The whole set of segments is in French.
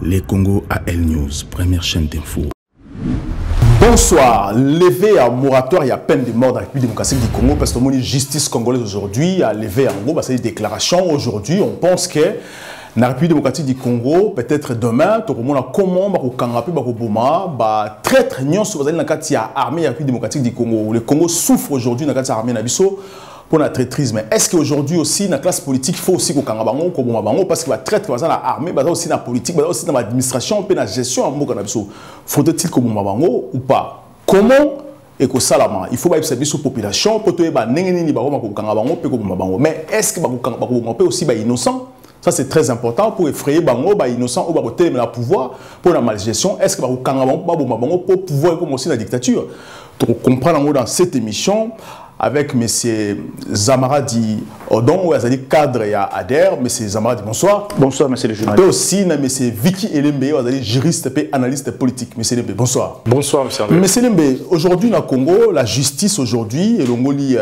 Les Congo AL News, première chaîne d'info. Bonsoir. Levé à moratoire, il y a peine de mort dans la République démocratique du Congo parce que la justice congolaise aujourd'hui a levé en gros, c'est une déclaration. Aujourd'hui, on pense que dans la République démocratique du Congo, peut-être demain, tout le monde a comment, traître, nous sommes dans la armée de la République démocratique du Congo. Le Congo souffre aujourd'hui dans la armée nabiso pour la traîtrise. Mais est-ce qu'aujourd'hui aussi, dans la classe politique, il faut aussi qu'on bango, parce que la traite dans l'armée, aussi dans la politique, aussi dans l'administration, dans la gestion en Moka nabiso. Faut-il qu'on bango ou pas? Comment et que salama? Il faut que service aux populations pour que mais est-ce que peut aussi innocent? Ça c'est très important pour effrayer bango innocent ou le pouvoir pour la malgestion. Est-ce que pour pouvoir comme aussi la dictature? Donc comprendre dans cette émission avec M. Zamaradi Odon, ou Azali cadre et Ader. M. Zamaradi, bonsoir. Bonsoir, monsieur le journaliste. Et aussi, M. Vicky Elembe, Azali juriste et analyste politique. M. Elembe, bonsoir. Bonsoir, M. André. M. Elembe, aujourd'hui, dans le Congo, la justice aujourd'hui, et l'ongoli,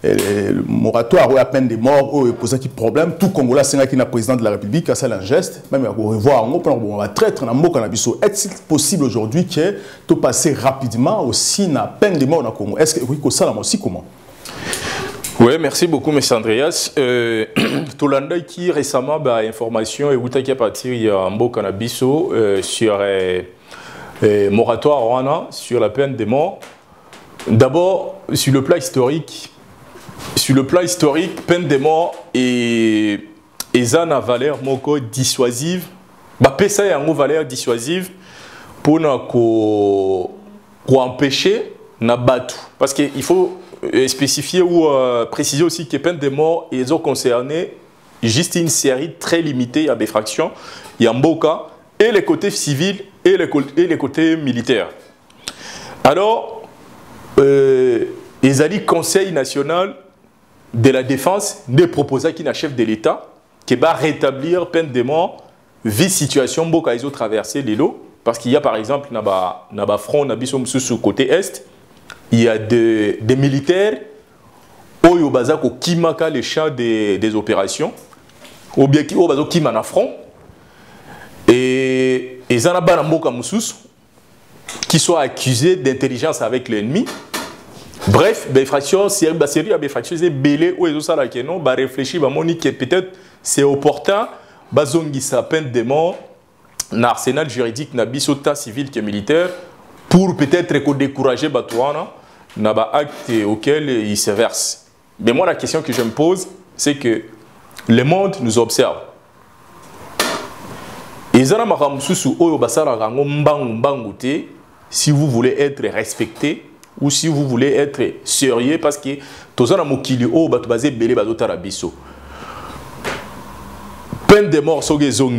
le moratoire, ou la peine de mort, ou pose qui problème, tout Congolais, c'est qui est président de la République, c'est un geste, même pour revoir, on va traître dans le mot est-il possible aujourd'hui que tout passer rapidement aussi dans la peine de mort dans le Congo? Est-ce que ça, là aussi, comment? Oui, merci beaucoup, M. Andreas. Tolanda qui récemment a information et qui a parti en beau cannabiso sur moratoire sur la peine de mort. D'abord, sur le plan historique, peine de mort et une valeur dissuasive. Ça a une valeur dissuasive pour empêcher na batu. Parce qu'il faut spécifier ou préciser aussi que peine de mort ils ont concerné juste une série très limitée à des fractions. Il y a Mboka et les côtés civils et les côtés militaires. Alors, les alliés Conseil national de la défense des proposés qui n'a chef de l'État qui va rétablir peine de mort vu situation Mboka ils ont traversé les lots parce qu'il y a par exemple naba front nabiso sous côté est. Il y a des militaires au Bazako qui marquent les champs des opérations, ou bien qui au qui man front, et ils en ont qui sont accusés d'intelligence avec l'ennemi. Bref, des fractions, série à des fractions, c'est belé ou ils ont ça là qui non, réfléchir, que peut-être c'est opportun, bazongi sa peine de mort, l'arsenal juridique n'a bisota civil que militaire, pour peut-être décourager Batouana. N'a pas acte auquel il se verse. Mais moi, la question que je me pose, c'est que le monde nous observe. Si vous voulez être respecté ou si vous voulez être sérieux, parce que peine de mort, ils ont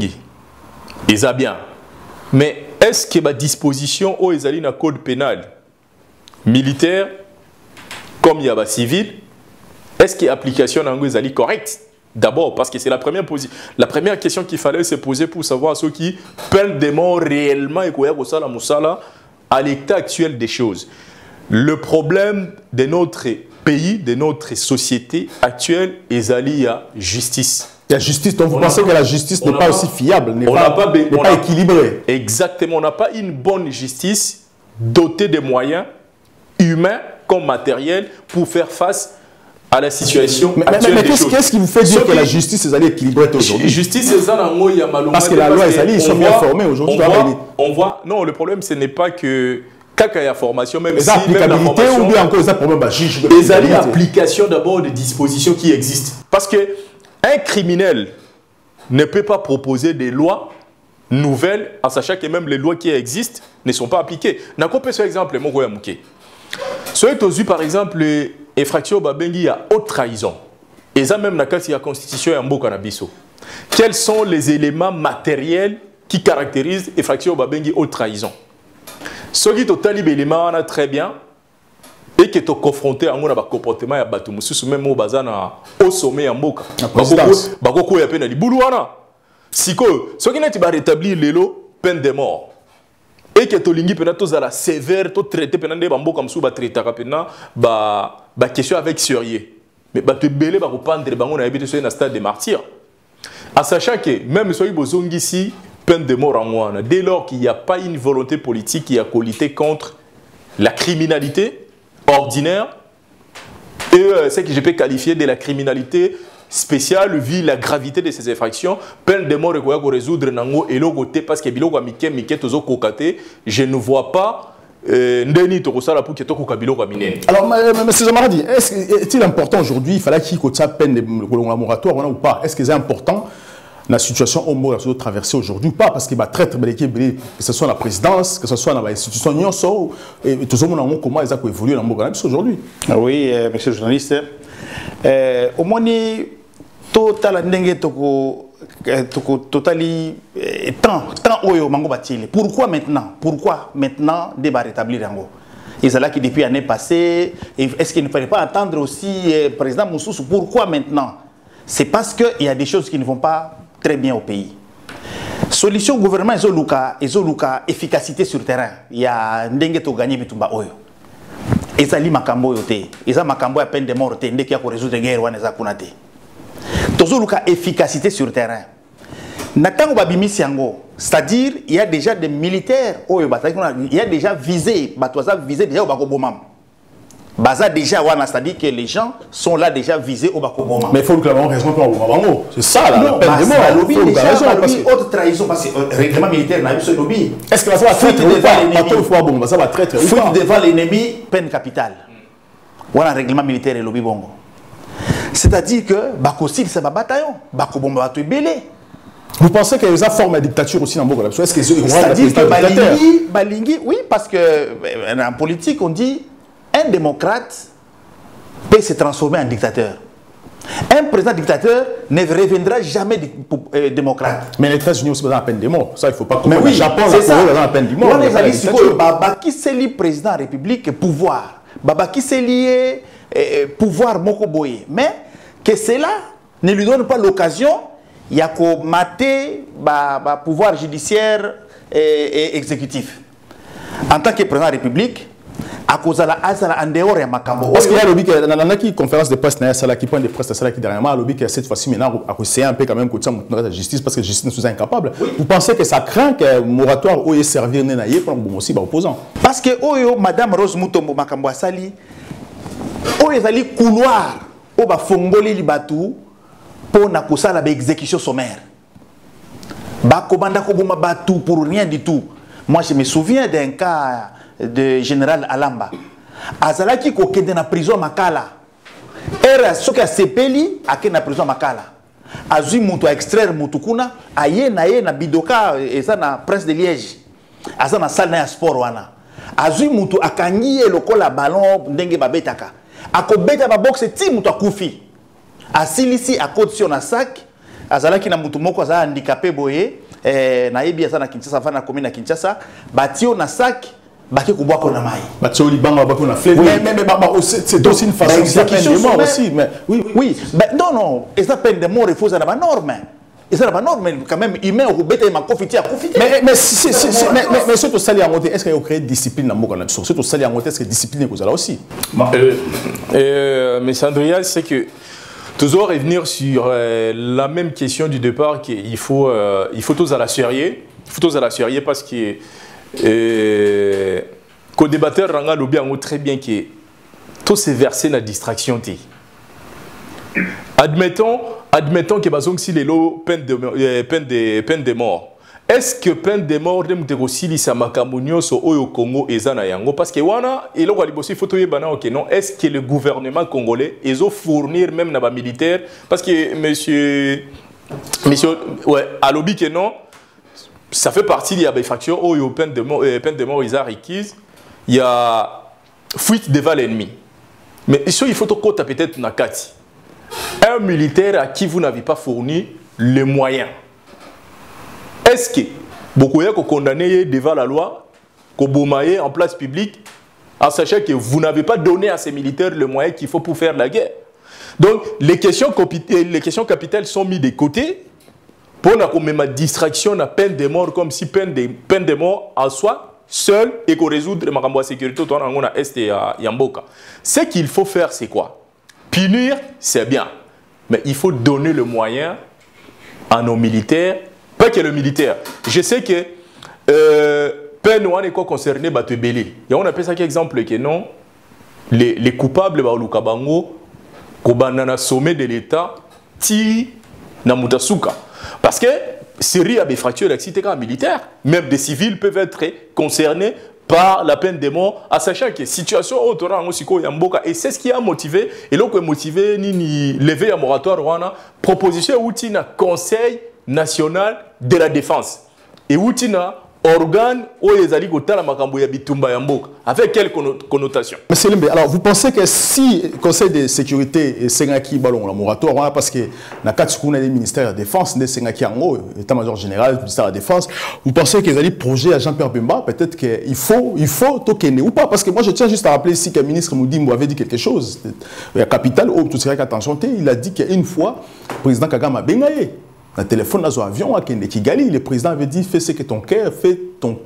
bien. Mais est-ce que ma disposition au dans code pénal militaire, comme il y a des civils, est-ce que l'application est correcte? D'abord, parce que c'est la première question qu'il fallait se poser pour savoir ceux qui peine de mort réellement et à l'état actuel des choses. Le problème de notre pays, de notre société actuelle, est la justice. La justice, donc vous pensez que la justice n'est pas aussi fiable, n'est pas équilibrée? Exactement, on n'a pas une bonne justice dotée de moyens humains comme matériels pour faire face à la situation actuelle des choses. Qu'est-ce qui vous fait dire que la justice est équilibrée aujourd'hui? Parce que la loi ils sont bien formés aujourd'hui. On voit, non, le problème ce n'est pas que quand il y a formation, même si même la formation, ou bien encore ça problème les applications d'abord des dispositions qui existent. Parce que un criminel ne peut pas proposer des lois nouvelles en sachant que même les lois qui existent ne sont pas appliquées. N'a pas par exemple Mogoya Mouké. Ceux qui ont vu par exemple les infractions Babengi, il y a haute trahison. Et ça même dans la constitution et en Bokanabiso. Quels sont les éléments matériels qui caractérisent l'infraction Babengi haute trahison? Ceux qui ont talibé éléments très bien et qui sont confrontés à un comportement ya batu mususu même au bazana au sommet en Boka. Bakoko ya peine à libuluana. Siko, ceux qui n'ont pas rétabli l'élo peine de mort. Et que tolingi pena to zala sévère to traité pena de bambo comme sou ba traité pena ba question avec sérieux mais ba te belé ba reprendre bango na habité sur un stade de martyr en sachant que même soyi bozongi ici peine de mort en moi. Dès lors qu'il n'y a pas une volonté politique qui a lutter contre la criminalité ordinaire et ce que je peux qualifier de la criminalité spéciale vu la gravité de ces infractions, peine de mort et résoudre nango et côté parce que biloko mike tozo kokate, je ne vois pas ndeni to kosala pour que to kokabilo ka minene. Alors monsieur Zamaradi, est-il important aujourd'hui, il fallait qu'il y ait une peine de moratoire ou pas? Est-ce que c'est important la situation au Moro de traverser aujourd'hui ou pas? Parce qu'il va très très bien, que ce soit la présidence, que ce soit dans l'institution Nyonso, et tout le monde comment ils ont évolué dans le Moro aujourd'hui. Oui, monsieur le journaliste. Au moins, total ndenge totali temps oyo mango batile. Pourquoi maintenant débat rétablir yango? Et c'est là que depuis l'année passée, est-ce qu'il ne fallait pas attendre aussi président Moussous? Pourquoi maintenant? C'est parce qu'il y a des choses qui ne vont pas très bien au pays. Solution gouvernement ezoluka efficacité sur terrain. Il y a ndenge to gagner bitumba oyo. Ezali makambo yote. Eza makambo ya peine de mort te ndeki ya ko résoudre guerre wana za kuna te. Tozoluka efficacité sur terrain. Natango babimisi yango, c'est-à-dire il y a déjà des militaires oyo bataki il y a déjà visé, batwaza visé déjà au bakobomam. Baza déjà wana, c'est-à-dire que les gens sont là déjà visés au bakobomam. Mais il faut que la raison pour Bango. C'est ça là, la peine de mort. Il faut déjà autre trahison parce que le règlement militaire n'a pas lobby. Est-ce que ça va traître ou pas? Ça va traître ou pas? Fuite devant l'ennemi, peine capitale. Voilà le règlement militaire et lobby bongo. C'est-à-dire que Bakosil c'est un bataillon, Bakobomba va te belé. Vous pensez qu'il y a une forme de dictature aussi dans Bogo? Est-ce que c'est-à-dire que Balingi, oui, parce que en politique on dit un démocrate peut se transformer en dictateur. Un président dictateur ne reviendra jamais démocrate. Mais les États-Unis aussi dans la peine de mort. Ça, il ne faut pas comprendre. Mais oui, le Japon, c'est ça. Dans la peine de mort. On les a dit, Babaki c'est le président de la République pouvoir. Babaki c'est lié pouvoir Mokoboye. Mais que cela ne lui donne pas l'occasion, il y a qu'au mater pouvoir judiciaire et exécutif. En tant que président de la République, à cause de la en dehors de Makambo. Parce qu'il y a lobby qui conférence de presse qui point de presse qui dernièrement lobby qui cette fois-ci maintenant à essayer un peu quand même que la justice parce que la justice n'est incapable. Vous pensez que ça craint que moratoire ou servir nenaïe pour aussi opposant? Parce que oyo madame Rose Mutombo Makambo Sali oyo ezali couloir o ba fongoli libatu pour na kusala ba exécution sommaire. Ba kobanda ko boma batu pour rien du tout. Moi je me souviens d'un cas de général Alamba. Azalaki ko kende na prison Makala. Era soki a sepeli ake na prison Makala. Azui mutu a extraire mutu kuna aye na bidoka eza na Prince de Liège. Aza na salle na sport wana. Azui mutu akangi lokola ballon ndenge babetaka. Akobeta ba boxe ti mutu akufi. Asilisi akotio na sac. Azalaki na mutu moko aza handicapé boye na yebi aza na Kinshasa fana commune na Kinshasa batio na sac. Baki kubwako na mai. Batio libanga bako na fleuve. Mais c'est aussi une façon de peine de mort aussi. Mais oui. Non, et ça peine de mort il faut ça na norme. Et ça na norme quand même humain au beta ma confiti à confiti. Mais surtout ça en côté est-ce qu'il y a créé discipline dans Moka là-dessus? Surtout ça en côté est-ce que discipline est là aussi? Mais Sandria c'est que toujours revenir sur la même question du départ qu'il faut tous à la sérieux. Il faut tous à la sérieux parce que qu'au débatteur ranga lobby en très bien que tout s'est versé dans la distraction. Admettons que bazong si les lots peine de mort. Est-ce que peine de mort de mutegosili sa makamunyo so oyo Congo ezana yango parce que wana et là il faut toyer bana ok non est-ce que le gouvernement congolais ils fournir même na ba militaire parce que monsieur ouais à lobby que non ça fait partie des factions où il y a peine de mort ils ont requise il y a fuite devant l'ennemi mais ici il faut que peut-être nakati un militaire à qui vous n'avez pas fourni les moyens. Est-ce que beaucoup de condamné devant la loi, qu'on en place publique, en sachant que vous n'avez pas donné à ces militaires les moyens qu'il faut pour faire la guerre? Donc les questions capitales sont mises de côté pour la distraction la peine de mort comme si peine de mort en soi seul et qu'on résoudre la sécurité autour de l'Est et Yamboka. Ce qu'il faut faire, c'est quoi? Punir, c'est bien. Mais il faut donner le moyen à nos militaires, pas que le militaire. Je sais que peine ou est concerné bateau belé. Et on appelle ça qu'exemple que non les coupables ba lukabango ko banana sommet de l'état ti na mutasuka parce que Syrie a des fractures d'accident militaire, même des civils peuvent être concernés par la peine de mort, à sachant que situation autour Yamboka, et c'est ce qui a motivé, et donc motivé ni lever un moratoire wana proposition outina Conseil national de la défense et outina organe où les alliés la makambo ya bitumba Yamboka, avec quelle connotation? Monsieur Lembe, alors vous pensez que si le Conseil de sécurité est Sengaki ballon la moratoire, parce que dans le cadre du ministère de la Défense, de Sengaki Ango, état-major général, ministère de la Défense, vous pensez que les alliés projet à Jean-Pierre Bemba, peut-être qu'il faut tokener ou pas? Parce que moi je tiens juste à rappeler ici que le ministre Moudimbo avait dit quelque chose. Il y a capital, tout serait attention, il a dit qu'une fois, le président Kagame a bengaye. Dans le téléphone, dans l'avion, à Kigali, le président avait dit fais ce que ton cœur, fais ton.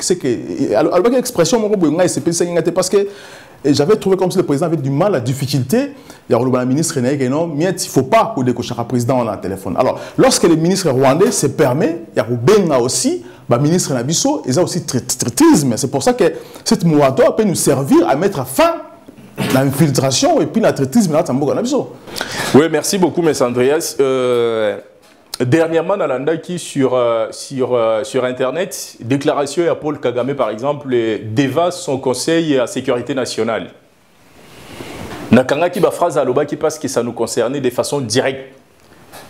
Alors, l'expression, parce que j'avais trouvé comme si le président avait du mal, la difficulté. Il y a le ministre René non, il ne faut pas que le président ait un téléphone. Alors, lorsque le ministre rwandais se permet, il y a Benga aussi, le ministre Nabiso, il y a aussi traîtrisme. C'est pour ça que cette moratoire peut nous servir à mettre fin à l'infiltration et puis la traîtrisme. Oui, merci beaucoup, M. Andreas. Dernièrement, Nalandaki sur Internet, déclaration à Paul Kagame, par exemple, dévaste son conseil à sécurité nationale. Nakanga qui ba phrase à l'obaki parce que ça nous concernait de façon directe.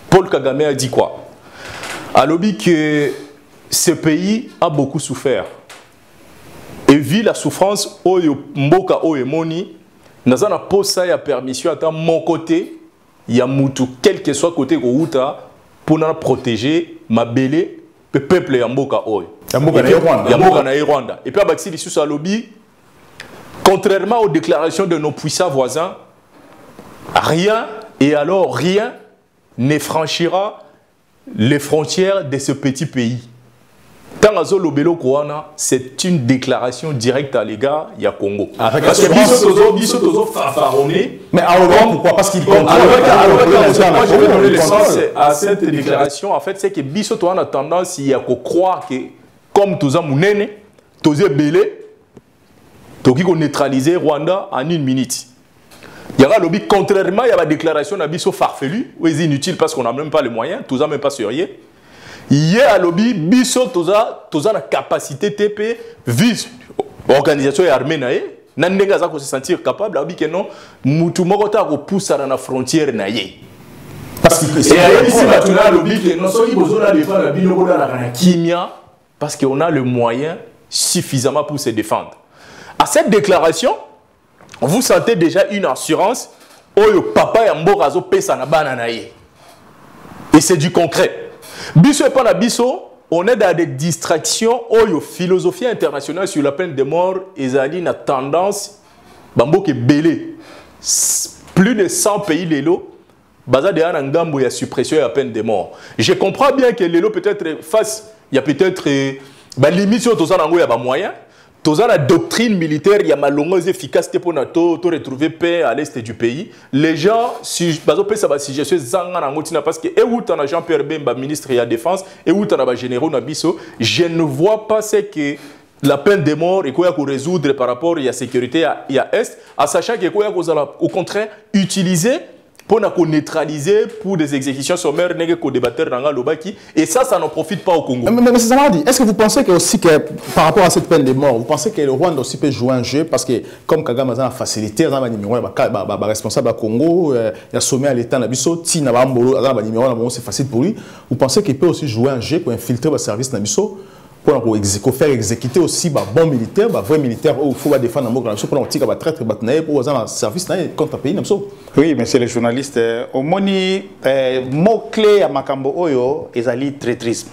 Paul Kagame a dit quoi? À l'obi que ce pays a beaucoup souffert. Et vu la souffrance, Oyo Mboka Oyemoni, Nazana posa ya permission à mon côté, ya mutu, quel que soit côté Gouta, pour protéger ma belé le peuple Yamboka Oy. Yamboka na Rwanda. Et puis Abaxi Lissous Alobi, contrairement aux déclarations de nos puissants voisins, rien et alors rien ne franchira les frontières de ce petit pays. Tangazo Lobelo Kouana, c'est une déclaration directe à l'égard du Congo. Parce que Biso Tozo fafaronné. Mais alors pourquoi? Parce qu'il compte. Je vais donner le sens à cette déclaration. En fait, c'est que Biso Tozo a tendance à croire que, comme Toza Mounene, Tozo Belé, Toki ko neutraliser Rwanda en une minute. Il y a lobby, contrairement à la déclaration de Biso farfelu, où c'est inutile parce qu'on n'a même pas les moyens, Toza même pas sérieux. Hier à lobby, biso toza la capacité TP vise organisation et armée nae, n'enga za ko se sentir capable lobby que non, mutu mokota ko poussa dans la frontière nae. Parce que c'est ici batuna lobby que non so ibozo la défendre la bino bola la kimia parce qu'on a le moyen suffisamment pour se défendre. À cette déclaration, vous sentez déjà une assurance oyo papa ya mboka zo pesa na bana nae. Et c'est du concret. Biso et pas la biso, on est dans des distractions où philosophie internationale sur la peine de mort et Zali a tendance bambo ke belé plus de 100 pays lélo baza de un ngambo ya suppression et la peine de mort. Je comprends bien que lélo peut-être face il y a peut-être limite sur tous en ya ba moyen. Dans la doctrine militaire, il y a ma longue efficacité pour retrouver paix à l'est du pays. Les gens, si je suis parce que Jean-Pierre Bemba, ministre de la Défense, et généraux Nabiso, je ne vois pas ce que la peine de mort et quoi résoudre par rapport à la sécurité il y a est, en sachant que au contraire utiliser pour neutraliser pour des exécutions sommaires et ça ne profite pas au Congo. Mais c'est ça, est-ce que vous pensez que aussi que par rapport à cette peine de mort, vous pensez que le Rwanda aussi peut jouer un jeu parce que comme Kagame a facilité, il a responsable à Congo, il a sommet à l'État, c'est facile pour lui. Vous pensez qu'il peut aussi jouer un jeu pour infiltrer le service Nabiso pour faire exécuter aussi bon militaire, vrai militaire où il faut défendre pour traiter pour service contre le pays. Oui, monsieur le journaliste, au moni mot-clé à Makambo Oyo, ezali traîtrisme.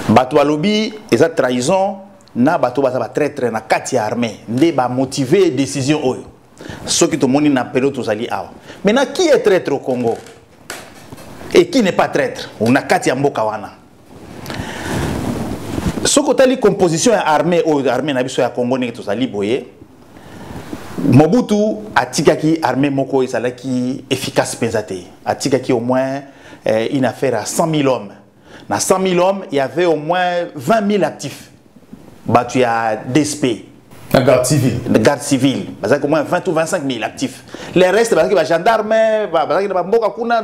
Bato lobby, eza trahison, na bato baza traître na kati armée, ndé ba motiver décision Oyo. Ce qui to moni na période tozali awa. Maintenant qui est traître au Congo et qui n'est pas traître? On a kati mboka wana. Ce côté la composition armée ou armée na biso ya Congo ne tozali boye. Mobutu atikaki armée moko ezalaki efficace pesate. Atikaki au moins une affaire à 100 000 hommes. dans 100 000 hommes, il y avait au moins 20 000 actifs. Bah, tu as DSP. La garde civile. La garde civile. Parce qu'au moins 20 ou 25 000 actifs. Les restes, parce que les gendarmes,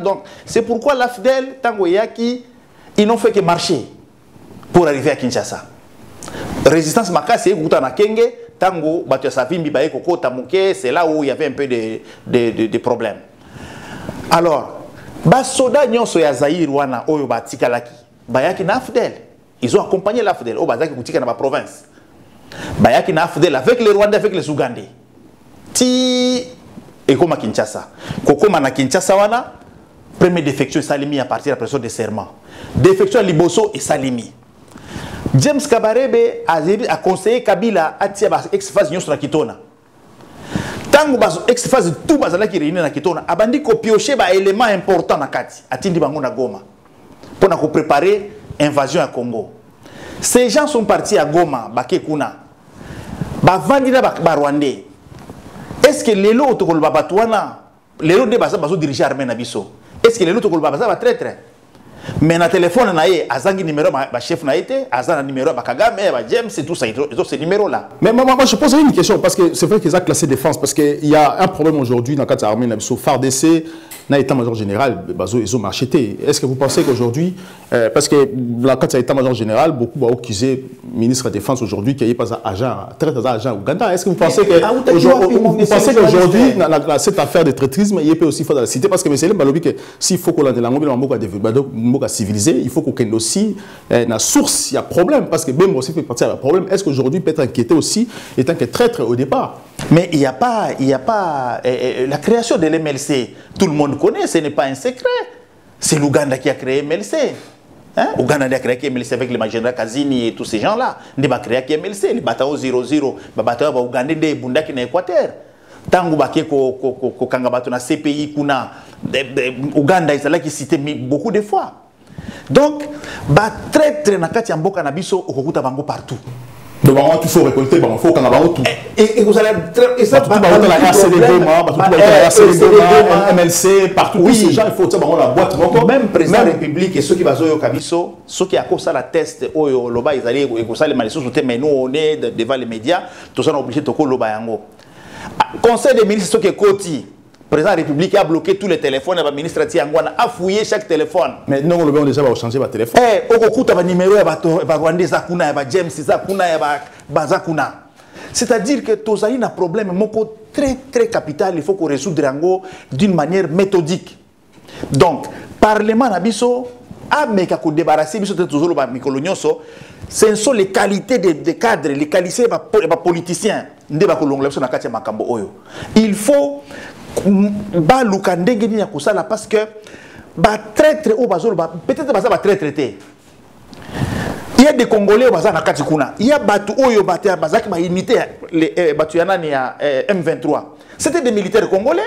donc c'est pourquoi l'AFDEL, Tango Yaki, ils n'ont fait que marcher pour arriver à Kinshasa. Résistance Maka, c'est Goutana Kenge, Tango, Batu Savimbi, Baye Koko, Tamouke, c'est là où il y avait un peu de problèmes. Alors, Basoda Nyonso ya Zaïr wana Oyo Batikalaki, Bayaki na AFDEL. Ils ont accompagné l'AFDEL, au Bazaki Koutika dans la province. Bayaki na AFDEL avec les Rwandais, avec les Ougandais. Ti Ekoma Kinshasa. Kokoma na Kinshasa wana, premier défection Salimi à partir de la pression de serment. Défection Liboso et Salimi. James Kabarebe a conseillé Kabila à tirer ex-phase Nyonso na Kitona. Tango bazo ex-phase tout bazala qui réunit na Kitona. Abandi ko piocher ba élément important na kati. Atindi bango na Goma. Pour na ko préparer invasion à Congo. Ces gens sont partis à Goma, Bakekuna. Ba vandina ba Rwandais. Est-ce que les lots autour de Batouana, les lots de Baza bazo diriger armée na biso? Est-ce que les lots autour de Baza va très très? Mais na téléphone na ye azangi numéro ba chef na été azana numéro ba Kagame ba James c'est tout ça ils ont ces numéros là. Mais moi je pose une question parce que c'est vrai qu'ils ont classé défense parce qu'il y a un problème aujourd'hui dans la armée na biso FARDC na état-major général bazo ils ont marcheté. Est-ce que vous pensez qu'aujourd'hui parce que la carte état-major général beaucoup ont accusé ministre de la défense aujourd'hui qu'il n'y a pas d'agent très agent Ouganda. Est-ce que vous pensez qu'aujourd'hui dans cette affaire de traîtrisme il peut aussi faire dans la cité parce que c'est le balobi que s'il faut qu'on ait la mobile civilisé, il faut qu'on ait aussi la source, il y a problème, parce que même aussi fait partie d'un problème. Est-ce qu'aujourd'hui peut être inquiété aussi, étant que traître au départ? Mais il n'y a pas, la création de l'MLC, tout le monde connaît, ce n'est pas un secret. C'est l'Ouganda qui a créé MLC. Hein? Ouganda a créé MLC avec les Magenda Kazini et tous ces gens-là. Il a créé MLC, les bataillons 00, les bataillons Ougandais de Bundaki dans l'Équateur. Tango bake ko kangabatu na CPI kuna Ouganda est là qui cité beaucoup de fois. Donc ba traître na kati ya mboka na biso okokuta bango partout. Donc il faut récolter il faut kangabango tout. Et vous allez et ça tout ba la RCD la MLC partout oui ces gens il faut ça bango la boîte même président de la République et ceux qui bazoyo kabiso ceux qui a ça la test oyo loba izali et ko ça les malisos mais nous on est devant les médias tout ça on est obligé de ko loba yango. Conseil des ministres qui est Koti, président de la République a bloqué tous les téléphones, le ministre Tiangwana a fouillé chaque téléphone. Mais non, on a déjà changé votre téléphone. Eh, Okokuta va numéro ya Rwandais Zakuna, ya James Zakuna, ya Bazakuna. C'est-à-dire que Tozali a un problème très très capital, il faut qu'on résoudre d'une manière méthodique. Donc, Parlement Nabiso a méca ko débarrasser biso toujours ba mikolonyoso. Ce sont les qualités des cadres, les qualités des politiciens. Il faut parce que traître au peut-être que ça va très traité. Il y a des Congolais au il y a Batu Oyo Bazaki ma unité Batuyanani à M23. C'était des militaires congolais.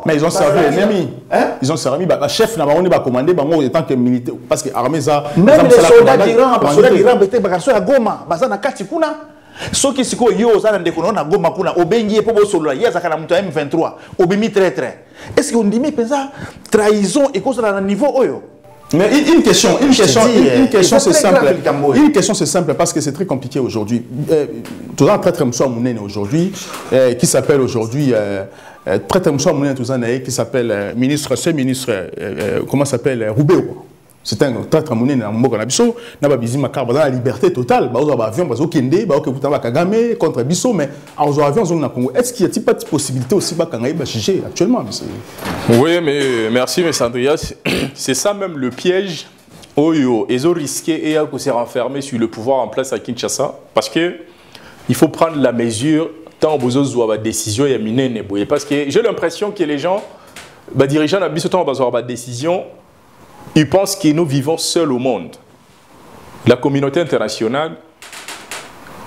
Mais ils ont servi l'ennemi. Ils ont servi le chef n'a pas commandé en tant que militaire parce que l'armée ça même les soldats d'Iran étaient à Goma, bazana katikuna. Ceux qui sont yo za ndeko na Goma kuna obengi po bo solo ya zakana mutu M23 obimi très très. Est-ce qu'on dit mais pensa trahison et cause à niveau oyo? Mais une question c'est simple. Une question c'est simple parce que c'est très compliqué aujourd'hui. Tout un prêtre aujourd'hui qui s'appelle aujourd'hui prêtre qui s'appelle ministre comment s'appelle Roubéo. C'est un prêtre monnaie dans Mboka na biso na ba bizima car dans la liberté totale ba ozo ba avion ba zo kende ba okekuta ba Kagame contre biso mais en avion zone na Congo est-ce qu'il y a pas de possibilité aussi ba kangai ba chiger actuellement? Oui mais merci mais Andreas c'est ça même le piège oyo ils ont risqué et à se renfermer sur le pouvoir en place à Kinshasa parce que il faut prendre la mesure tant besoin de décision et minene parce que j'ai l'impression que les gens ba dirigeants na biso tant besoin de décision. Ils pensent que nous vivons seuls au monde. La communauté internationale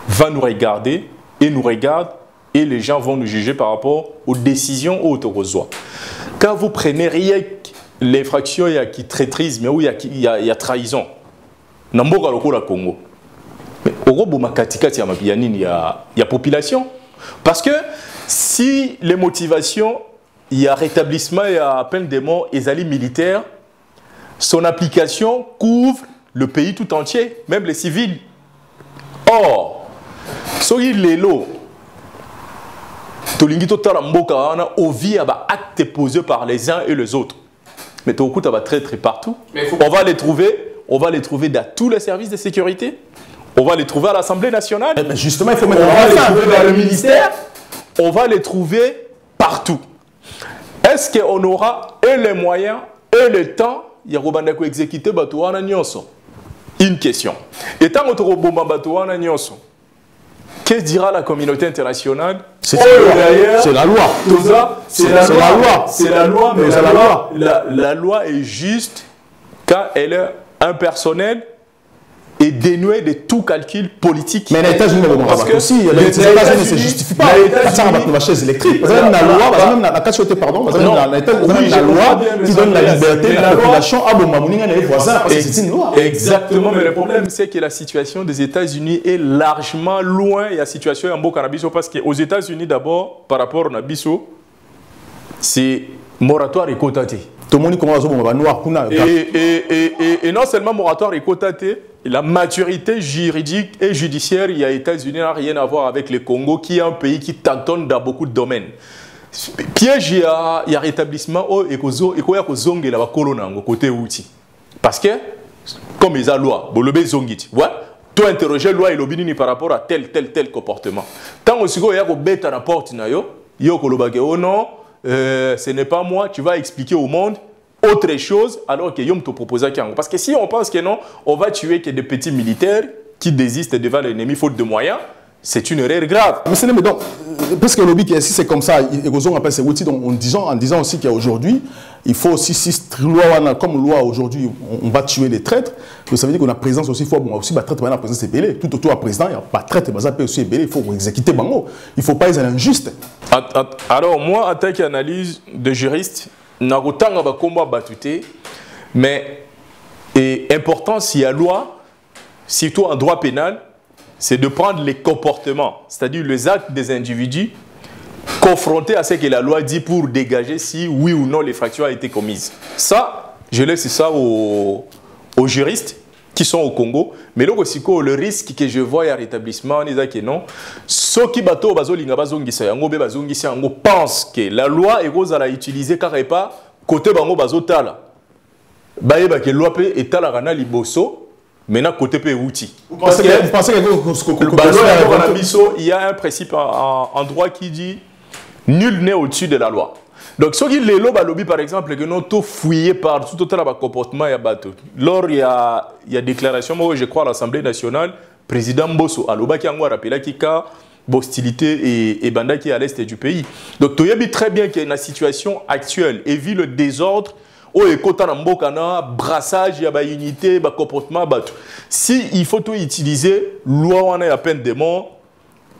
va nous regarder et nous regarde et les gens vont nous juger par rapport aux décisions autorosoires. Quand vous prenez rien l'infraction, il y a qui traîtrise, mais où il y a trahison. Namboka lokola Congo. Mais au Robo Makatikati il y a population. Parce que si les motivations, il y a rétablissement, il y a peine de mort, ils allaient militaires. son application couvre le pays tout entier, même les civils. Or, soki lelo tolingi totala mboka wana ovi aba actes posés par les uns et les autres. Mais tokuta va très partout. On va les trouver dans tous les services de sécurité. On va les trouver à l'Assemblée nationale. Mais justement, il faut mettre on va les trouver dans le ministère. On va les trouver partout. Est-ce qu'on aura et les moyens et le temps de exécuter Batouana Nyonso? Une question. Et tant que tu as Batouana Nyonso, que dira la communauté internationale? C'est la loi. C'est la loi. C'est la loi, mais la loi est juste quand elle est impersonnelle et dénuée de tout calcul politique. Mais les États-Unis aussi, les États-Unis ne se justifient pas. Ça va la chaise électrique. Vous avez la loi, la cachotte, pardon, vous avez la loi qui donne la liberté à la population à Bomamouninga et les voisins. C'est une loi. Exactement, mais le problème, c'est que la situation des États-Unis est largement loin de la situation en Bokanabiso parce qu'aux États-Unis, d'abord, par rapport à Nabiso, c'est moratoire et cotaté. Tout le monde commence à noir. Et non seulement moratoire et cotaté, la maturité juridique et judiciaire, il y a les États-Unis n'a rien à voir avec le Congo, qui est un pays qui tâtonne dans beaucoup de domaines. Piège, il y a rétablissement et il y a zongue la colonna côté outil. Parce que, comme ils ont la loi, bolobé zongiti, ouais, tu interroger la loi et l'obinini par rapport à tel comportement. Tant aussi il y a bête à la porte, oh non, ce n'est pas moi, tu vas expliquer au monde autre chose alors que Yom te propose à Kiango. Parce que si on pense que non, on va tuer que des petits militaires qui désistent devant l'ennemi faute de moyens, c'est une erreur grave. Mais c'est donc, parce que le lobby, si c'est comme ça, en disant aussi qu'aujourd'hui, il faut aussi, si loi, comme loi aujourd'hui, on va tuer les traîtres, ça veut dire qu'on a présence aussi, il faut aussi traître la présence ébélée. Tout autour à président, il n'y a pas de traître, mais aussi ébélé, il faut exécuter Bango. Il ne faut pas être injuste. Alors, moi, en tant qu'analyse de juriste, Narotanga va combat battuté, mais important s'il y a loi, surtout en droit pénal, c'est de prendre les comportements, c'est-à-dire les actes des individus, confrontés à ce que la loi dit pour dégager si oui ou non les fractures ont été commises. Ça, je laisse ça aux juristes qui sont au Congo, mais là aussi le risque que je vois à rétablissement, c'est que non, ceux qui bateau bazolinga bazongisa yango be bazongisa yango pensent que la loi est rose à la utiliser car et pas côté bango bazotala. Bayeba que loi peut étala rana liboso, maintenant côté peut outil. Vous pensez que il y a un principe en droit qui dit nul n'est au-dessus de la loi. Donc, ce qui est le lobby, par exemple, que nous avons fouillé par tout le comportement de bateau. Lors, il y a déclaration, moi, je crois, à l'Assemblée nationale, président Bosso, à l'Oba qui a rappelé qu'il y a hostilité et banda qui est à l'est du pays. Donc, tu sais très bien qu'il y a une situation actuelle et vu le désordre, brassage, il y a une unité, un comportement. Si il faut utiliser loi à peine de mort,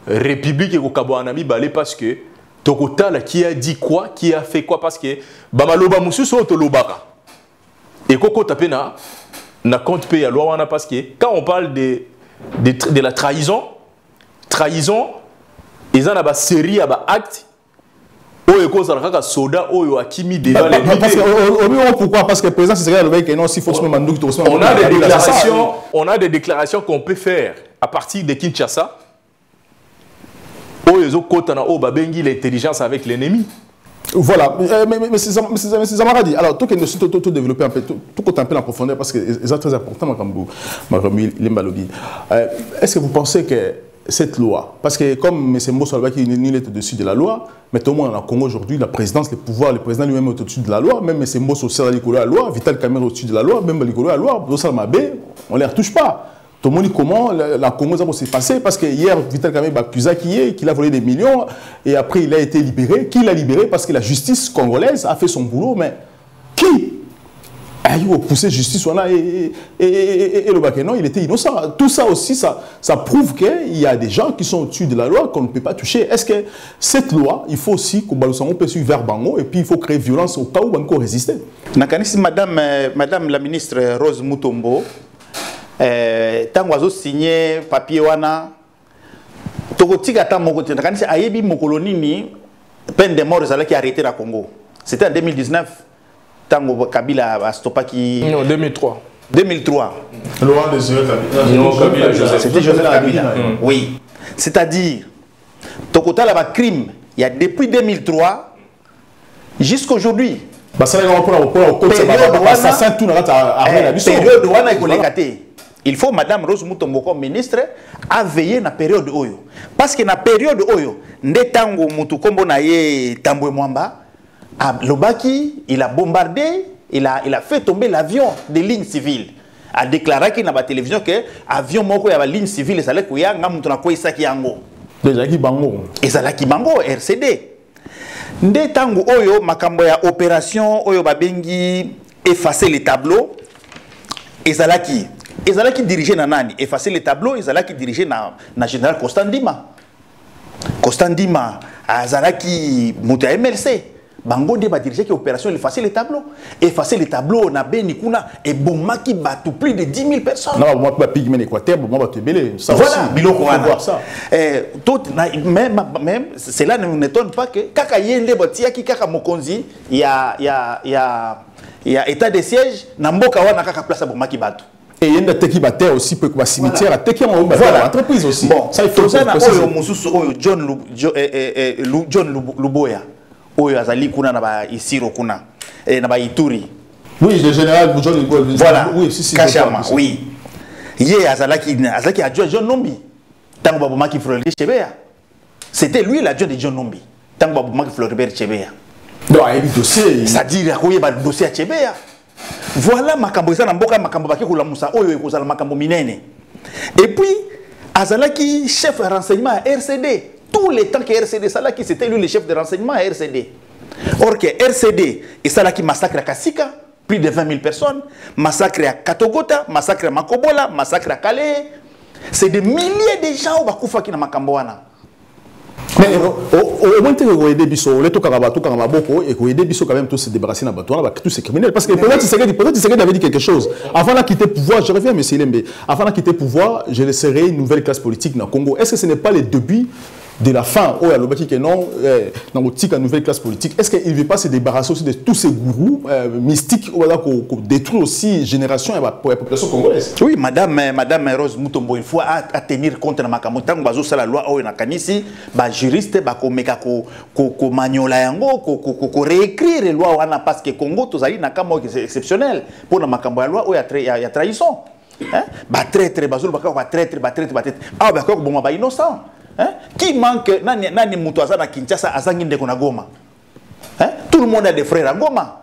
République et Kabouanami, parce que Tokotala qui a dit quoi, qui a fait quoi, parce que Bamaloba Moussou so Tolobaka. Et Koko Tapena n'a compte payer à loi parce que quand on parle de la trahison, ils ont une série d'actes. Soda Akimi devant les pourquoi? Parce que le président c'est le mec non si faut on a des déclarations qu'on peut faire à partir de Kinshasa. L'intelligence avec l'ennemi. Voilà, mais c'est Zamaradi. Alors, tout développer un peu, tout un peu en profondeur parce que c'est très important, est-ce que vous pensez que cette loi, parce que comme M. Mbosso qui est au-dessus de la loi, mais tout le monde en Congo aujourd'hui, la présidence, le pouvoir, le président lui-même est au-dessus de la loi, même M. Mbosso est au-dessus de la loi, Vital Kamerhe est au-dessus de la loi, même Likolo la loi, on ne les retouche pas. Tout le monde dit comment la Congo s'est passé parce que hier, Vital Kamerhe a accusé qu'il a volé des millions et après il a été libéré. Qui l'a libéré? Parce que la justice congolaise a fait son boulot, mais qui a poussé justice et le bac non, il était innocent. Tout ça aussi, ça prouve qu'il y a des gens qui sont au-dessus de la loi qu'on ne peut pas toucher. Est-ce que cette loi, il faut aussi qu'on peut suivre vers Bango et puis il faut créer violence au cas où Bango résister? Madame la ministre Rose Mutombo, tant que signé papier wana tokotika ta moko te kanisi ayebi mokoloni ni peine de mort ezala qui arrêté na Congo. C'était en 2019. Tango Kabila a stoppé qui. Non, 2003. 2003. Laurent Désiré Kabila. C'était Joseph Kabila. Oui. C'est-à-dire, Tokota la crime, il y a depuis 2003 jusqu'à aujourd'hui. Il faut Madame Rose Mutombo comme ministre à veiller na période oyo. Parce que na période oyo, Ndetango Mutukombo na ye Tambwe Mwamba, Lobaki, il a bombardé, il a fait tomber l'avion des lignes civiles. A déclaré qu'il n'a pas télévision que l'avion moko ya ba ligne civile ça allait kuya nga mutu na ko isaki yango. Déjà qui bango. Et ça la ki bango RCD. Ndetango oyo makambo ya opération oyo babengi effacer les tableaux. Ezalaki dirigé na nani effacer les tableaux, ezalaki dirigé na général Constant Ndima. Constant Ndima azalaki mutu ya MLC. Bango de ba diriger qui opération effacer les tableaux. Effacer les tableaux na beni kuna et bomaki batu plus de 10 000 personnes. Non, moi pas pigment équateur, moi ba te belé. Voilà, biloko wana. Tout même cela ne nous étonne pas que kaka yende botia ki kaka mokonzi il y a état de siège na mboka wana kaka place bomaki batu. Et il y a des qui battent aussi pour que cimetière à Teki en entreprise aussi. Bon, ça il faut ça na oyo mususu oyo John Luboya. Oyo azali kuna na ba Isiro kuna na ba Ituri. Oui, le général John Luboya. Voilà. Oui, si Kachama, oui. Yé azalaki adjoint John Nombi. Tango babomaki Floribert Chebeya. C'était lui l'adjoint de John Nombi. Tango babomaki Floribert Chebeya. Non, il y a des dossiers. C'est-à-dire qu'il y a des dossiers à Chebeya. Voilà makambo ça na mboka makambo baki kula musa oyo ekozala makambo minene. Et puis azalaki chef de renseignement à RCD. Tous les temps que RCD salaki c'était lui le chef de renseignement à RCD. Or que RCD et salaki massacre à Kasika, plus de 20 000 personnes, massacre à Katogota, massacre à Makobola, massacre à Calais. C'est des milliers de gens au bakufa qui na makambo wana. Mais au moins tu veux aider biso, le toka rabato kanga boko et que aider biso quand même tous se débarrasser na bato là tous ces criminels parce que peut-être Tshisekedi avait dit quelque chose avant de quitter pouvoir. Je reviens monsieur Lembe, avant de quitter pouvoir, je laisserai une nouvelle classe politique dans le Congo. Est-ce que ce n'est pas le début de la fin? Oh, il y a non dans une nouvelle classe politique. Est-ce qu'il ne veut pas se débarrasser aussi de tous ces gourous mystiques qui détruisent aussi génération pour la population congolaise? Oui, Madame Rose Mutombo, il faut tenir compte de Makamotan, la loi au Nakanisi, les juristes, ko maniola yango, ko réécrire les lois parce que Congo, tous les Nakamo exceptionnel pour la Makambo la loi où il y a trahison. Ba traître, bazul ba traître. Ah ba ko bon ba innocent. Qui manque nani mutuaza na Kinshasa azangi ndeko na Goma. Tout le monde a des frères à Goma.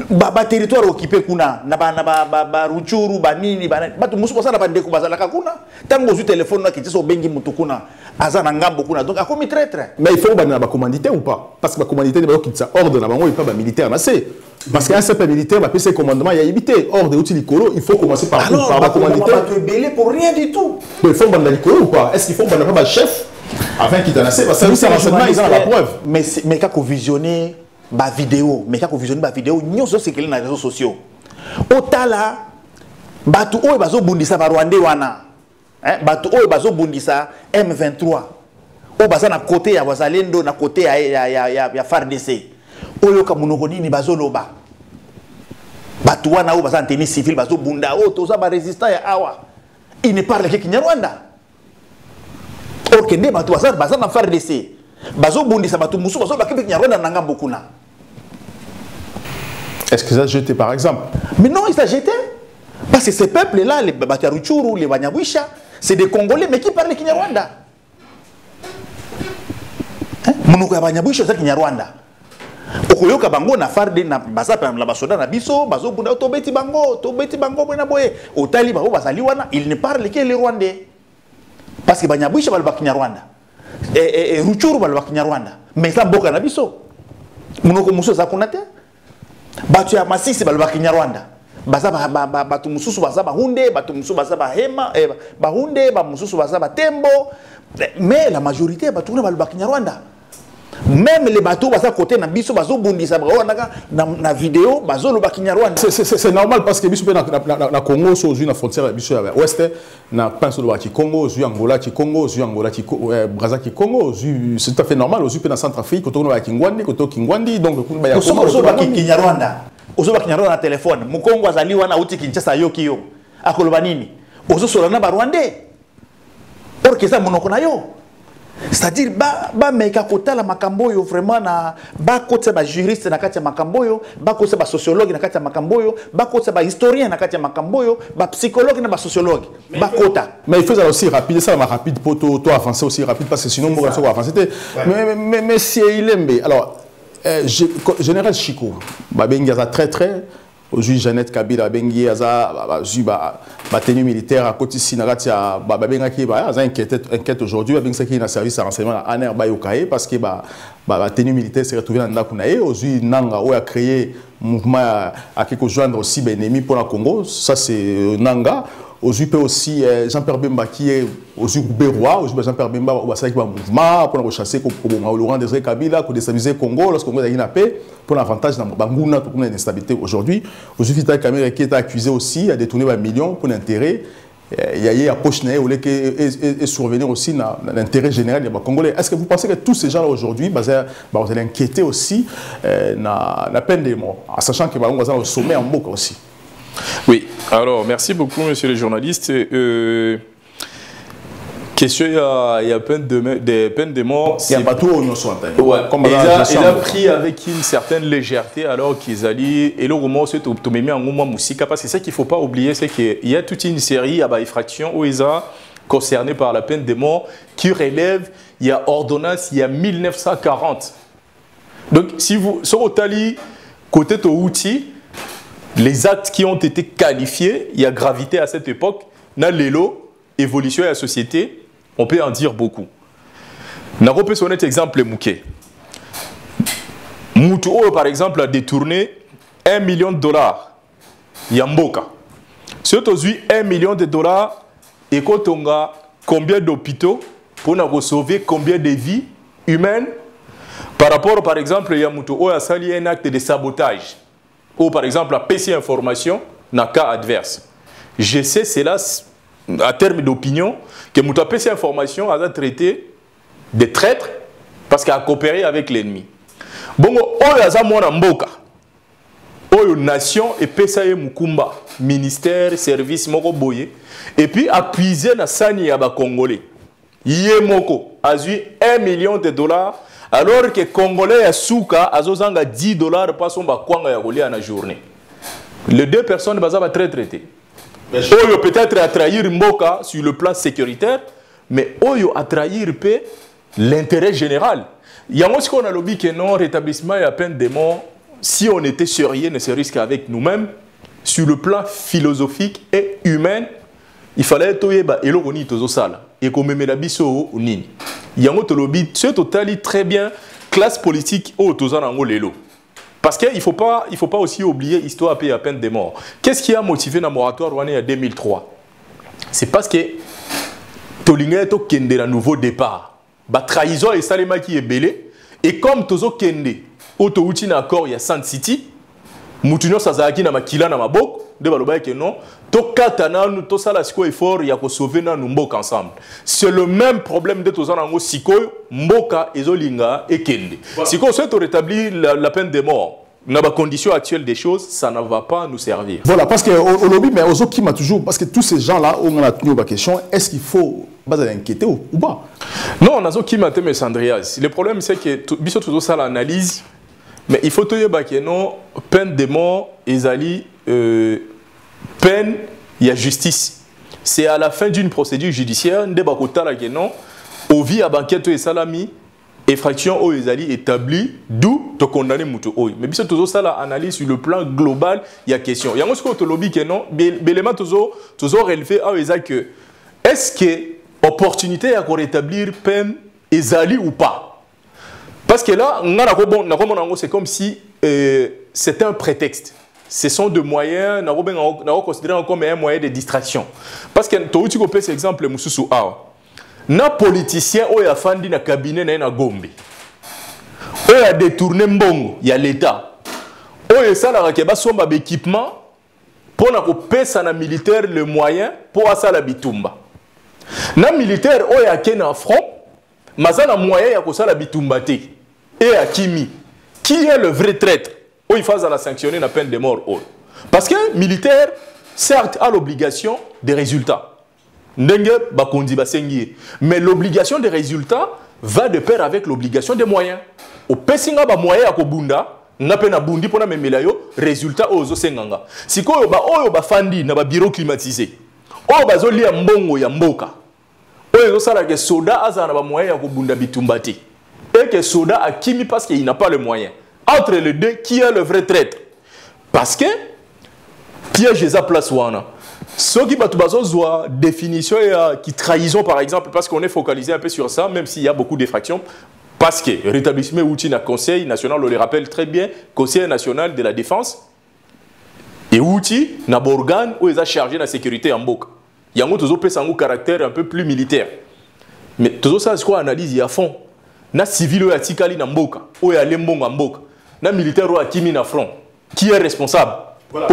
Ba territoire occupé kuna na ba Ruchuru ba nini ba batu musuko sana ba ndeko bazalaka kuna. Tango zu téléphone na Kinshasa obengi mutu kuna azana ngambo kuna donc akomi traître. Mais il faut ba na ba commanditaire ou pas? Parce que ba commanditaire ba Kinshasa ordre na bango et pas ba militaire na c'est. Parce qu'un simple militaire va passer commandement, il y a évité. Hors de outils Licolo, il faut commencer par la commanditaire. Il faut belé pour rien du tout. Il faut ban Licolo ou pas? Est-ce qu'il faut ban le chef afin qu'il t'en ait? Parce que c'est renseignement, ils ont la preuve. Mais quand vous visionnez ma vidéo, nous sommes sur les réseaux sociaux. Otala, batu oyo bazo bundisa ba Rwandais wana. Batu oyo bazo bundisa M23. O baza na côté ya Wazalendo na côté ya FARDC. Oyo kamunoko nini bazoloba batu wana o baza tenue civile bazo bunda o toza ba résistant ya awa il ne parle que Kinyarwanda. Or que nde batu baza na FARDC bazo bundisa batu musu bazo bakebe Kinyarwanda na ngambo kuna. Est-ce que ça jeté par exemple? Mais non, il s'est jeté parce que ces peuples là, les Bataruchuru, les Banyabwisha, c'est des Congolais mais qui parlent Kinyarwanda. Munoko ya Banyabwisha c'est Kinyarwanda. Okoyoka bango na farde na basape la basoda na biso bazo bunda tobeti bango bena boye otali ba bazali wana il ne parle que le Rwandais parce que Banyabwisha balba Kinyarwanda et Ruchuru balba Kinyarwanda mais ça mboka na biso munoko muso za kunate batu ya Masisi balba Kinyarwanda baza batu mususu baza ba hunde batu mususu baza ba hema ba hunde ba mususu baza ba tembo mais la majorité batu na balba Kinyarwanda. Même les bateaux à côté na biso bazo bundisa na vidéo bazo lo Kinyarwanda. C'est normal parce que biso na Congo so na frontière biso ya ouest na pince lo ki Congo zu Angola ki Congo zu Angola ki Brazza ki Congo c'est tout à fait normal aussi na Centrafrique ko to na Kingwandi ko to Kingwandi donc ko so ba Kinyarwanda ozo ba kinyaro na téléphone mukongo azali wana uti Kinshasa yoki yo akoloba nini ozo solana ba Rwandais orkeza monoko na yo. C'est-à-dire ba meka kotala makambo yo vraiment na ba kotse ba juriste na kati ya makambo yo, ba kotse ba sociologue na kati ya makambo yo, ba kotse ba historien na kati ya makambo yo, ba psychologue na ba sociologue, ba kota. Mais il faut aller aussi rapide, ça va rapide pour toi avancer aussi rapide parce que sinon on va avancer. Mais si il aime alors général Chico, ba bengi za très aujourd'hui Jeannette Kabila bengi aza ba tenue militaire à côté sinagati a ba benga ki ba aza inquiète aujourd'hui ba bengi qui na service de renseignement à aner ba yokaye parce que ba tenue militaire s'est retrouvé dans ndakunaye aujourd'hui nanga o a créé mouvement à quelque joindre aussi ben ennemi pour la Congo ça c'est nanga aujourd'hui peut aussi Jean-Pierre Bemba qui est aujourd'hui Bérois aujourd'hui Jean-Pierre Bemba va ça qui va mouvement pour chasser Laurent Désiré Kabila pour déstabiliser Congo lorsque Congo a une paix pour l'avantage dans Banguna pour une instabilité aujourd'hui Vital Kamerhe qui est accusé aussi à détourner 20 millions pour l'intérêt il y a poche et survenir aussi dans l'intérêt général des Congolais. Est-ce que vous pensez que tous ces gens là aujourd'hui vous allez inquiéter aussi la peine de mort en sachant que vous allez au sommet en Mboka aussi? Oui, alors merci beaucoup monsieur le journaliste. Question, il y a des peines de mort. Il n'y a pas tout au soit. Il a pris avec une certaine légèreté alors qu'ils allaient. Et le roman, c'est tout mis en moment musique. Parce que ce qu'il ne faut pas oublier, c'est qu'il y a toute une série d'infractions où ils ont concernées par la peine de mort qui relève, il y a ordonnance, il y a 1940. Donc, si vous, sur Otali, côté de outil, les actes qui ont été qualifiés, il y a gravité à cette époque, dans l'élo, évolution de la société, on peut en dire beaucoup. N'a pas son exemple Mouké. Moutou, par exemple, a détourné $1 million. Yamboka. Si tu as $1 million, et quand on a combien d'hôpitaux pour nous sauver combien de vies humaines par rapport, par exemple, Yamoutou a sali un acte de sabotage. Ou par exemple, la PC information dans le cas adverse. Je sais, c'est là, à terme d'opinion, que Moutou a PC information a traité de traîtres parce qu'il a coopéré avec l'ennemi. Bon, il y a un mboka. Oyo nation et PSA Mukumba, ministère, service, moko boye. Et puis, appuyer na sani ya ba Congolais. Yé moko, a eu $1 million, alors que Congolais a souka, a zozanga $10 par son bakwanga ya rouler en la journée. Les deux personnes va très traité. Oyo peut-être à trahir Mboka sur le plan sécuritaire, mais Oyo à trahir l'intérêt général. Il y a ce qu'on a lobby que non, rétablissement et à peine de mort, si on était sérieux, ne serait-ce qu'avec nous-mêmes, sur le plan philosophique et humain, il fallait être elogoni tozo sala et comme me la biso nini. Il y a un lobby, c'est totalement très bien classe politique au tozo nango lelo. Parce qu'il ne faut pas aussi oublier l'histoire à peine de mort. Qu'est-ce qui a motivé le moratoire en 2003? C'est parce que Tolinga est au Kende un nouveau départ. La trahison et Salema qui est belé. Et comme Tozo Kende, Otouti na accord il y a Sand City, Moutinho Sazaki na makila na mabok, de baloba que non, to katana nous to sala siko effort ya ko sauver na mbok ensemble. C'est le même problème de Tozo nango siko mboka ezolinga et Kende. Si on souhaite rétablir la peine de mort, dans la condition actuelle des choses, ça ne va pas nous servir. Voilà, parce que au lobby, mais aux autres qui m'a toujours, parce que tous ces gens-là, on a tenu la question, est-ce qu'il faut inquiéter ou pas? Non, on a qui m'a tenu Sandrias. Le problème, c'est que bisous tout ça l'analyse, mais il faut te dire que non, peine de mort, peine, il y a justice. C'est à la fin d'une procédure judiciaire, débat que non, au vie à banquette et salami. Effraction aux Ezali établie, d'où te condamner Moutou Oy. Mais bien toujours ça, l'analyse sur le plan global, il y a question. Il y a un autre que lobby que non, mais l'élément toujours relevé à Ezali que est-ce que opportunité à rétablir peine Ezali ou pas? Parce que là, c'est comme si c'était un prétexte. Ce sont des moyens, nous considérons comme un moyen de distraction. Parce que tu peux cet exemple, Moussou Awa. Na politicien ou ya fandi na cabinet na Gombe. Ou ya détourné mbongo, ya l'État. Ou ya ça la keba somba équipement pour na ko pesa na militaire le moyen pour asala bitumba. Na militaire ou ya kena front, mazana moyen ya ko sala bitumba te. Et à Kimi, qui est le vrai traître? où il faut la sanctionner la peine de mort. Parce que militaire, certes, a l'obligation des résultats. Mais l'obligation des résultats va de pair avec l'obligation des moyens. Au pesinga ba moyen ya kobunda, na pena bundi pona memela yo résultat ozo senganga. Sikoyo ba oyo ba fandi na ba bureau climatisé. Oyo bazo lia mbongo ya mboka. Oyo zo sala ke soda azana ba moyen ya kobunda bitumbati. Et que soda a kimi parce qu'il n'a pas le moyen. Entre les deux, qui est le vrai traître? Parce que piège eza place wana. Ce qui va tout définition qui trahison par exemple, parce qu'on est focalisé un peu sur ça, même s'il y a beaucoup d'effractions, parce que le rétablissement outil na Conseil national, on le rappelle très bien, Conseil national de la défense, et outil na organe où ils ont chargé la sécurité en Boka. Il y a un caractère un peu plus militaire. Mais tout ça, c'est quoi analyse il y a fond. Na civil ou atikali na Boka, ou ya lembong en Boka, na militaire ou akimi na front. Qui est responsable? Voilà.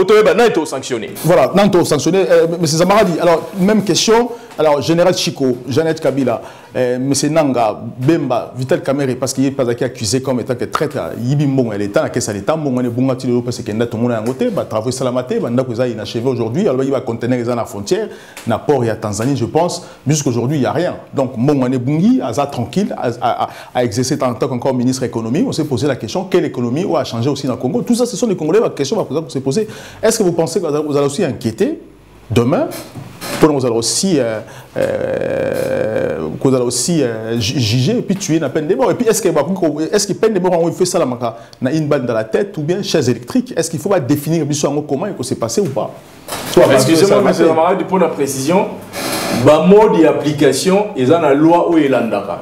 Sanctionné. Voilà, Nanto sanctionné. M. Zamaradi, alors, même question. Alors, Général Chico, Jeannette Kabila, M. Nanga, Bemba, Vital Kamere, parce qu'il n'est pas accusé comme étant que traître, Yibimbong, elle est en caisse à l'État, Mon est bon à tirer parce qu'il y a tout le monde à côté, travailler Salamate, Banda Kouza, il a achevé aujourd'hui, alors il va contenir les à la frontière, Naport et à Tanzanie, je pense, jusqu'aujourd'hui, il n'y a rien. Donc, Mon est Bungi, Aza tranquille, a exercé en tant qu'encore ministre économie, on s'est posé la question, quelle économie a changé aussi dans le Congo? Tout ça, ce sont les Congolais, la question qu'on s'est posée. Est-ce que vous pensez que vous allez aussi inquiéter demain pour nous allons aussi juger et puis tuer la peine de mort? Et puis est-ce que peine de mort on fait ça na une balle dans la tête ou bien chaise électrique? Est-ce qu'il faut pas définir comment il s'est passé ou pas? Excusez-moi, M. Zamaradi, pour la précision, le mode d'application est dans la loi où il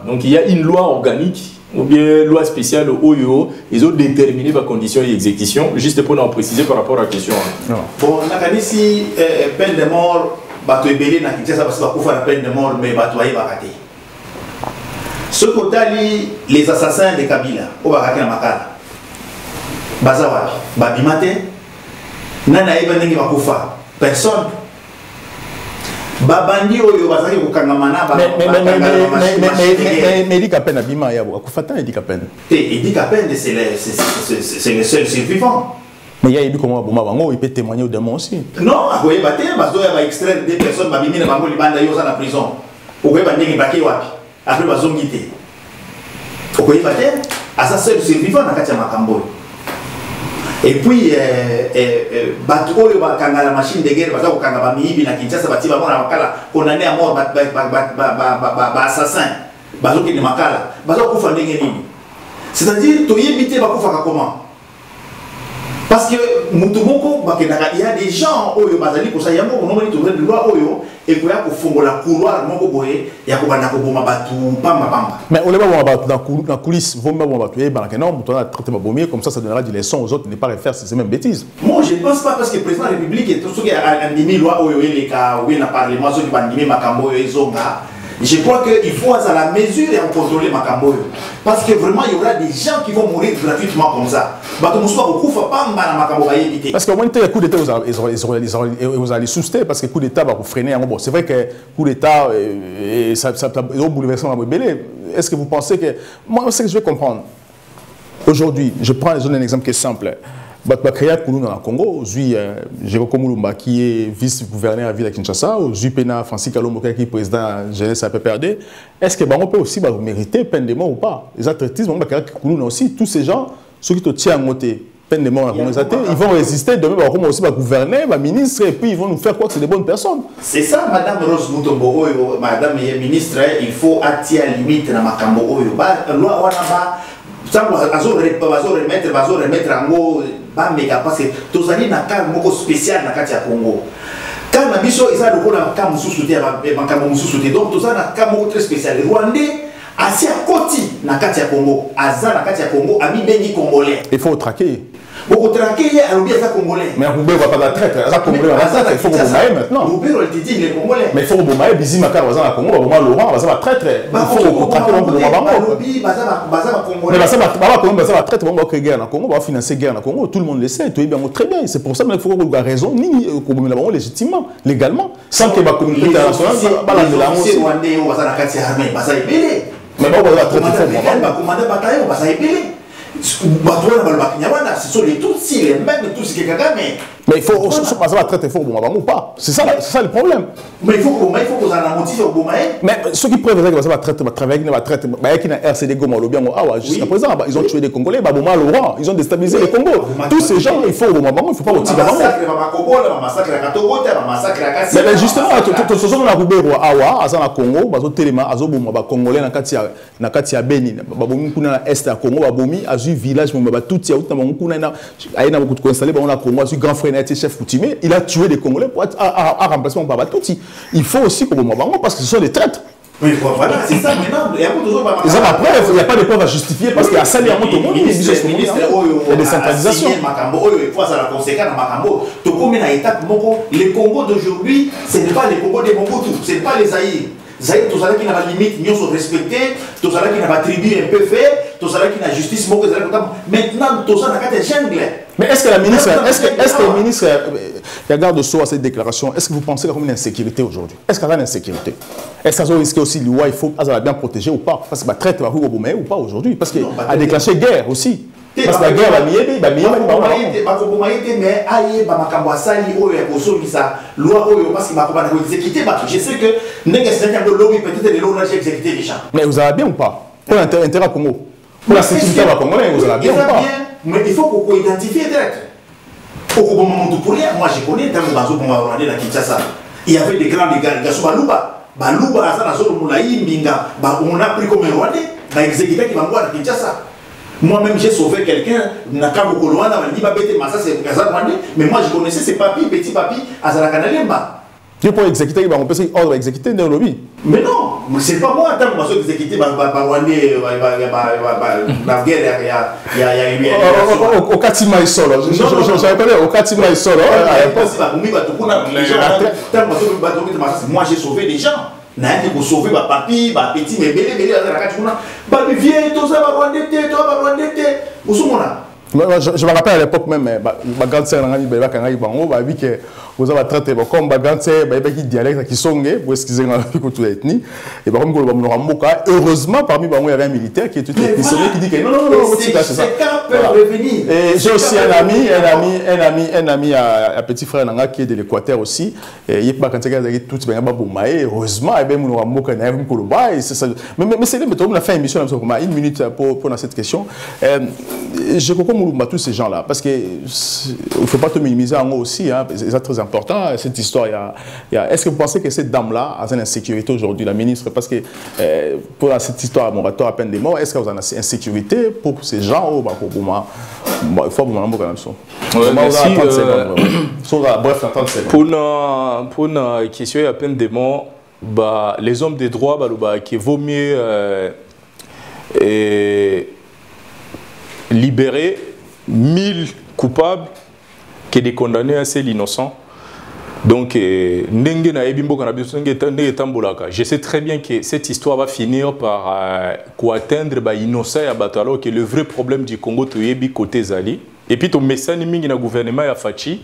donc il y a une loi organique ou bien loi spéciale OIO, ils ont déterminé les conditions d'exécution, juste pour nous préciser par rapport à la question. Bon, on a ici peine de mort, bateau ébélé, na Kinshasa parce qu'on la peine de mort, mais bateau aïe baraté. Ce côté les assassins de Kabila, au baraté na Makala, Bazawa, Babimate, nana ebanengi bakufa, personne. Babandi oyo bazaki kokangamana ba mais dit qu'à peine abima ya akufata dit qu'à peine et dit qu'à peine c'est le seul survivant. Mais il y a eu comment Boma Bango il peut témoigner au démon aussi. Non, akoye baté bazo ya ba extraire des personnes babimi na bango libanda yo za na prison. Okoye bandenge baké wapi après bazo ngité. Okoye baté asa seul survivant na kati ya makambo. Et puis, bateau la machine de guerre, bateau kanga ba miibi na Kinshasa batiba mona makala condamné à mort assassin, bateau qui ne makala, bateau kufa ndenge nini. C'est-à-dire to yebité ba kufa comment? Parce que mutumoko il y a des gens oyo bazali ko sa yango ko nomani to de loi oyo et ko ya ko fongola couloir moko boye ya ko bana ko boma batu pamba. Mais on les va batu dans coulisses, vont pas batu et ben non, on a traité ma bombier comme ça donnera des leçons aux autres de ne pas refaire ces mêmes bêtises. Moi je ne pense pas parce que le président de la République est tout ce qui a andimi loi oyo les cas où il a parlé moi ceux qui bandimi makambo yo ezonga. Je crois qu'il faut à la mesure et en contrôler Makambo. Parce que vraiment, il y aura des gens qui vont mourir gratuitement comme ça. Parce qu'au moins, les coups d'État, vous allez souster parce que le coup d'État va vous freiner. Bon, c'est vrai que le coup d'État, ça va bouleverser ma bébé. Est-ce que vous pensez que... Moi, c'est ce que je veux comprendre. Aujourd'hui, je prends un exemple qui est simple. Bakaya Koulou dans le Congo, aujourd'hui, Jérôme Moulumba qui est vice-gouverneur à la ville de Kinshasa, aujourd'hui, Pena Francis Kalomboka qui est président de jeunesse à PPRD. Est-ce que on peut aussi mériter peine de mort ou pas? Les athlétistes, Bakaya Koulou aussi, tous ces gens, ceux qui te tiennent à monter, peine de mort, ils vont résister, demain, ils vont aussi gouverner, ministre, et puis ils vont nous faire croire que c'est des bonnes personnes. C'est ça, Madame Rose Mutombo, Madame la ministre, il faut attirer la limite dans Makambo. Loi Wanaba, ça va remettre en haut. Parce que tous les cas spécial dans le Congo. Quand la mission est là, donc tous les cas très spécial. Rwandais, assez à côté dans le Congo, Congo, ami béni congolais. Il faut traquer. Beaucoup traquer, il y a un Congolais. Mais Roubaix ne va pas la traite. Il faut que vous maintenant. Roubaix, on te dit, il est Congolais. Mais il faut que vous m'aille, Bizi Makar, va Congo, va Laurent, va la traite. Il faut que vous traquez le Congo. Mais la traite, on va créer guerre dans le Congo, on va financer guerre dans le Congo. Tout le monde le sait, très bien. C'est pour ça qu'il faut qu'on ait raison, ni qu'on légitimement, légalement, sans que la communauté internationale balance de la mort. Si Rwandais, on va la armée, va ça y mais on va la traite. Il ce sont les Tutsis, les mêmes Tutsis que Kagame. Mais il faut passer la traite, il faut ou pas. C'est ça le problème. Mais il faut que vous en ayez motif au Bomaé. Mais ceux qui préfèrent que la traite, travailler avec la traite, qui n'a RCD Goma, jusqu'à présent, ils ont tué des Congolais, ils ont déstabilisé le Congo. Tous ces gens, il faut au moment, il ne faut pas au Tigabamo. Mais justement, ce sont les Roubérou, Awa, Azana Congo, Bazo Téléma, Azoboma, Congolais, Nakatia Beni, Baboumi Kuna, Est à Congo, Baboumi, Azu village, tout y a autant de beaucoup de installés, on a Congo, Azu grand frère, chef coutumier, il a tué des Congolais pour être à remplacement de Babatouti. Il faut aussi pour le moment, parce que ce sont des traîtres. Mais voilà, c'est ça maintenant. Il y a après, il n'y a pas de preuves à justifier parce qu'il y a ça, il y a des décentralisation. Le Congo d'aujourd'hui, ce n'est pas le Congo des Mobutu, ce n'est pas les Zaïre. Zaïre, tout ça qui n'a pas de limite, nous sommes respectés, tout ça qui n'a pas de tribu un peu fait, tout ça qui n'a justice, maintenant, tout ça n'a pas de jungle. Mais est-ce que la ministre, est-ce que le ministre regarde soi à cette déclaration, est-ce que vous pensez qu'il y a une insécurité aujourd'hui? Est-ce qu'il y a une insécurité? Est-ce qu'il risque aussi l'UA, il faut bien protéger ou pas? Parce que la traite va vous ou pas aujourd'hui? Parce qu'il a déclenché guerre aussi. Parce que la guerre va mieux, mais aïe, Bamakambouassali, loi, parce qu'il va exécuter. Je sais que peut-être les lois j'ai exécuté les gens. Mais vous avez bien ou pas? Pour l'intérêt à Congo? Pour la sécurité à Congo, vous avez bien ou pas? Mais il faut qu'on identifie direct. Pour rien, moi je connais, il y avait des grands gars, Balouba, on a pris comme un Rwandais, on a exécuté qui va voir à Kinshasa. Moi-même, j'ai sauvé quelqu'un, mais moi je connaissais ces papis, petits papis, à Zalakanalemba. Tu peux exécuter, on peut exécuter dans le lobby. Mais non, c'est pas moi, tant que je vais exécuter, la guerre, il y a au Katima et Solo. J'avais parlé au Katima et Solo. Moi, j'ai sauvé des gens. Pour sauver ma papi, ma petit, mais belé, je me rappelle à l'époque même, ma grande sœur vous avez traité comme ma grande sœur, qui dialecte qui songe, pour excuser toute l'ethnie. Et par contre, heureusement, parmi eux, il y avait un militaire qui est tout missionnaire qui dit que non, c'est ça. Et j'ai aussi un ami, un petit frère qui est de l'Équateur aussi. Il est pas quand il a tout heureusement, mais c'est on a fait une émission, une minute pour cette question. Je comprends tous ces gens-là, parce qu'il ne faut pas te minimiser en eux aussi, c'est très important, cette histoire. Est-ce que vous pensez que cette dame-là a une insécurité aujourd'hui, la ministre? Parce que pour cette histoire, mon bateau à peine des morts, est-ce que vous avez une insécurité pour ces gens? Il faut vous m'en quand pour une question à peine des morts, les hommes des droits, qui vaut mieux libérer 1000 coupables que de condamner assez l'innocent. Donc, je sais très bien que cette histoire va finir par atteindre l'innocent alors que le vrai problème du Congo est côté Zali. Et puis, ton message le gouvernement a fait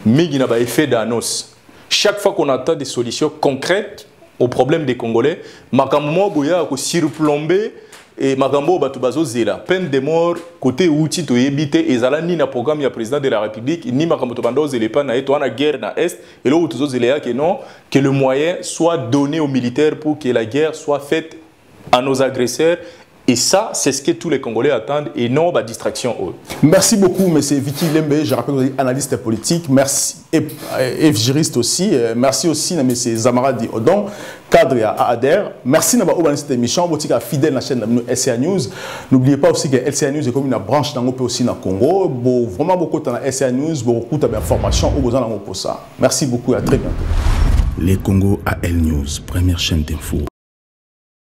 un effet d'annonce. Chaque fois qu'on attend des solutions concrètes au problème des Congolais, Makambo Boya a surplombé et Makambo Batubazo Zela, peine de mort, côté outil to éviter, et Zala ni na programme ya président de la République, ni Makambo Tobando Zelepa na eto na guerre na Est, et là où tous Zéléa que non, que le moyen soit donné aux militaires pour que la guerre soit faite à nos agresseurs. Et ça, c'est ce que tous les Congolais attendent et non la distraction. Merci beaucoup, M. Vicky Lembe. Je rappelle que vous êtes analyste politique. Merci. Et juriste aussi. Merci aussi à M. Zamaradi Odon, cadre à ADER. Merci à cette émission. Vous êtes fidèle à la chaîne de SCA News. N'oubliez pas aussi que LCA News est comme une branche dans le aussi dans le Congo. Vraiment beaucoup de SCA News, beaucoup d'informations au besoin pour ça. Merci beaucoup et à très bientôt. Les Congo AL News, première chaîne d'info.